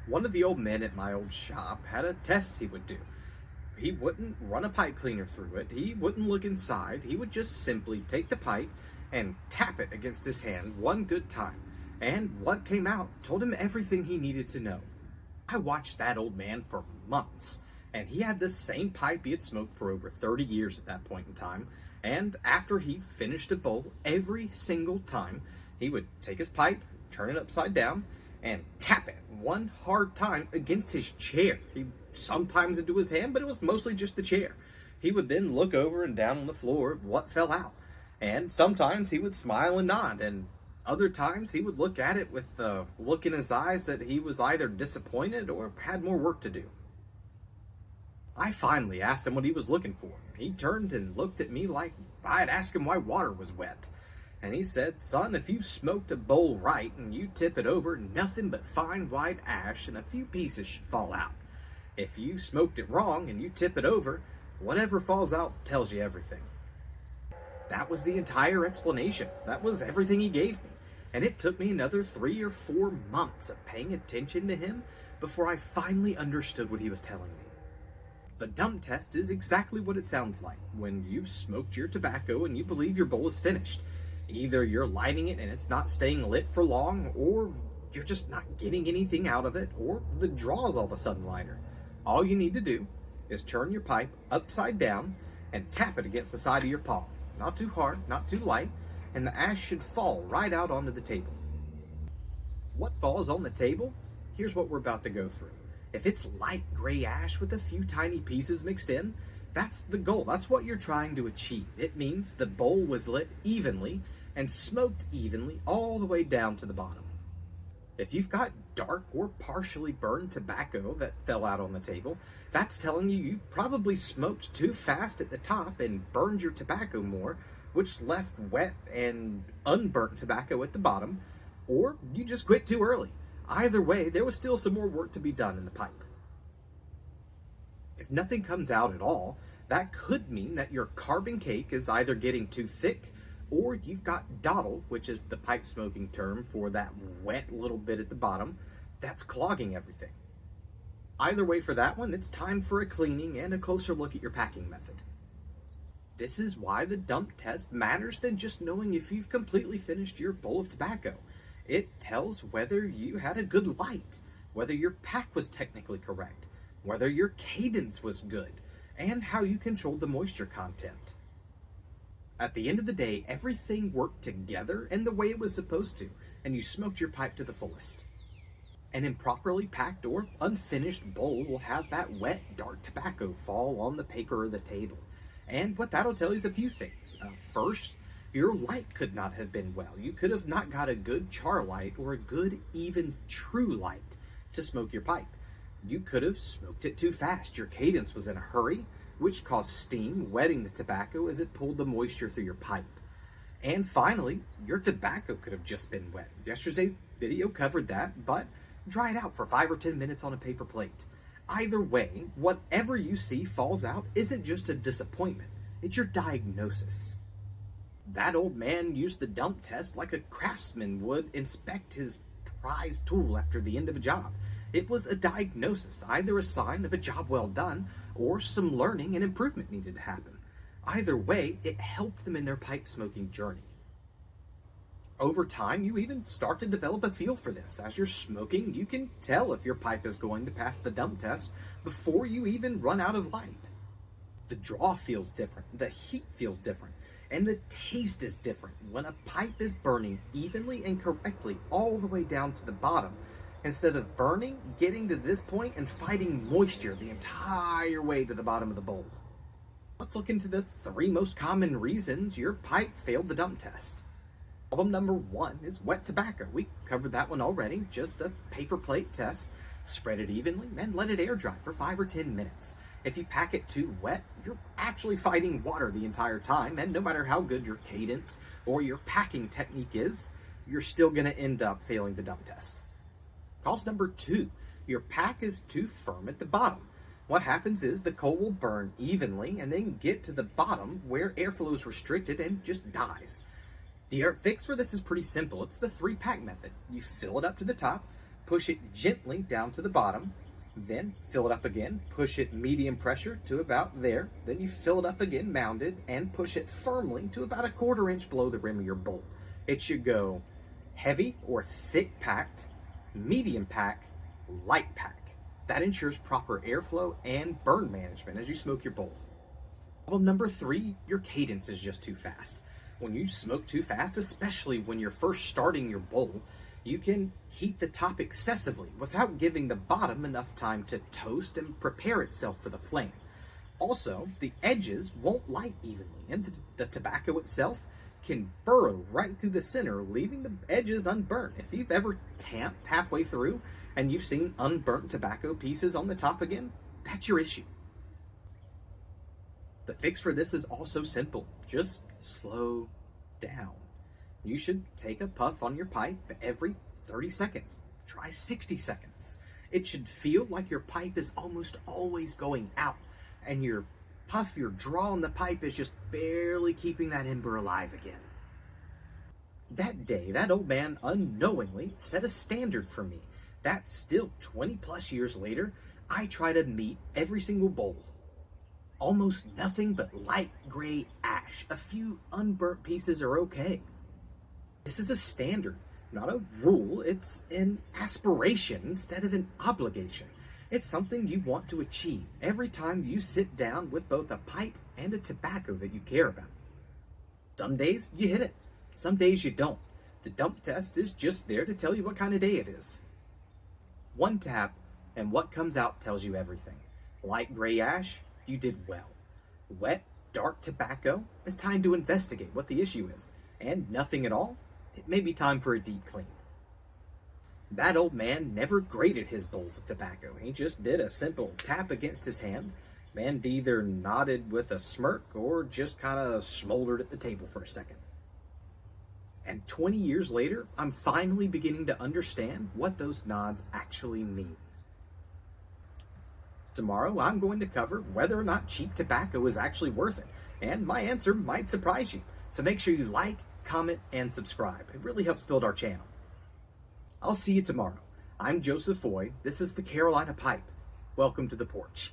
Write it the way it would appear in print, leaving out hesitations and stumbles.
One of the old men at my old shop had a test he would do. He wouldn't run a pipe cleaner through it, he wouldn't look inside, he would just simply take the pipe and tap it against his hand one good time. And what came out told him everything he needed to know. I watched that old man for months, and he had the same pipe he had smoked for over 30 years at that point in time. And after he finished a bowl, every single time, he would take his pipe, turn it upside down, and tap it one hard time against his chair. He sometimes into his hand, but it was mostly just the chair. He would then look over and down on the floor at what fell out. And sometimes he would smile and nod, and other times he would look at it with the look in his eyes that he was either disappointed or had more work to do. I finally asked him what he was looking for. He turned and looked at me like I'd asked him why water was wet. And he said, "Son, if you smoked a bowl right and you tip it over, nothing but fine white ash and a few pieces should fall out. If you smoked it wrong and you tip it over, whatever falls out tells you everything." That was the entire explanation. That was everything he gave me. And it took me another 3 or 4 months of paying attention to him before I finally understood what he was telling me. The dump test is exactly what it sounds like when you've smoked your tobacco and you believe your bowl is finished. Either you're lighting it and it's not staying lit for long, or you're just not getting anything out of it, or the draw is all of a sudden lighter. All you need to do is turn your pipe upside down and tap it against the side of your palm. Not too hard, not too light, and the ash should fall right out onto the table. What falls on the table? Here's what we're about to go through. If it's light gray ash with a few tiny pieces mixed in, that's the goal. That's what you're trying to achieve. It means the bowl was lit evenly and smoked evenly all the way down to the bottom. If you've got dark or partially burned tobacco that fell out on the table, that's telling you probably smoked too fast at the top and burned your tobacco more, which left wet and unburnt tobacco at the bottom, or you just quit too early. Either way, there was still some more work to be done in the pipe. If nothing comes out at all, that could mean that your carbon cake is either getting too thick, or you've got dottle, which is the pipe smoking term for that wet little bit at the bottom, that's clogging everything. Either way, for that one, it's time for a cleaning and a closer look at your packing method. This is why the dump test matters than just knowing if you've completely finished your bowl of tobacco. It tells whether you had a good light, whether your pack was technically correct, whether your cadence was good, and how you controlled the moisture content. At the end of the day, everything worked together and the way it was supposed to, and you smoked your pipe to the fullest. An improperly packed or unfinished bowl will have that wet, dark tobacco fall on the paper or the table. And what that'll tell you is a few things. First, your light could not have been well. You could have not got a good char light or a good, even, true light to smoke your pipe. You could have smoked it too fast. Your cadence was in a hurry, which caused steam wetting the tobacco as it pulled the moisture through your pipe. And finally, your tobacco could have just been wet. Yesterday's video covered that, but dry it out for 5 or 10 minutes on a paper plate. Either way, whatever you see falls out isn't just a disappointment, it's your diagnosis. That old man used the dump test like a craftsman would inspect his prized tool after the end of a job. It was a diagnosis, either a sign of a job well done or some learning and improvement needed to happen. Either way, it helped them in their pipe smoking journey. Over time, you even start to develop a feel for this. As you're smoking, you can tell if your pipe is going to pass the dump test before you even run out of light. The draw feels different, the heat feels different, and the taste is different when a pipe is burning evenly and correctly all the way down to the bottom, instead of burning, getting to this point, and fighting moisture the entire way to the bottom of the bowl. Let's look into the 3 most common reasons your pipe failed the dump test. Problem number 1 is wet tobacco. We covered that one already. Just a paper plate test. Spread it evenly and let it air dry for 5 or 10 minutes. If you pack it too wet, you're actually fighting water the entire time, and no matter how good your cadence or your packing technique is, you're still going to end up failing the dump test. Cause number 2, your pack is too firm at the bottom. What happens is the coal will burn evenly and then get to the bottom where airflow is restricted and just dies. The fix for this is pretty simple. It's the 3-pack method. You fill it up to the top, push it gently down to the bottom, then fill it up again, push it medium pressure to about there, then you fill it up again, mounded, and push it firmly to about 1/4 inch below the rim of your bowl. It should go heavy or thick packed, medium pack, light pack. That ensures proper airflow and burn management as you smoke your bowl. Problem number 3, your cadence is just too fast. When you smoke too fast, especially when you're first starting your bowl, you can heat the top excessively without giving the bottom enough time to toast and prepare itself for the flame. Also, the edges won't light evenly, and the tobacco itself can burrow right through the center, leaving the edges unburnt. If you've ever tamped halfway through and you've seen unburnt tobacco pieces on the top again, that's your issue. The fix for this is also simple. Just slow down. You should take a puff on your pipe every 30 seconds. Try 60 seconds. It should feel like your pipe is almost always going out, and your draw on the pipe is just barely keeping that ember alive again. That day, that old man unknowingly set a standard for me that still 20 plus years later, I try to meet every single bowl. Almost nothing but light gray ash. A few unburnt pieces are okay. This is a standard, not a rule. It's an aspiration instead of an obligation. It's something you want to achieve every time you sit down with both a pipe and a tobacco that you care about. Some days you hit it, some days you don't. The dump test is just there to tell you what kind of day it is. One tap, and what comes out tells you everything. Light gray ash, you did well. Wet, dark tobacco, it's time to investigate what the issue is. And nothing at all, it may be time for a deep clean. That old man never graded his bowls of tobacco. He just did a simple tap against his hand and either nodded with a smirk or just kind of smoldered at the table for a second. And 20 years later, I'm finally beginning to understand what those nods actually mean. Tomorrow, I'm going to cover whether or not cheap tobacco is actually worth it, and my answer might surprise you. So make sure you like, comment, and subscribe. It really helps build our channel. I'll see you tomorrow. I'm Joseph Foy. This is the Carolina Pipe. Welcome to the porch.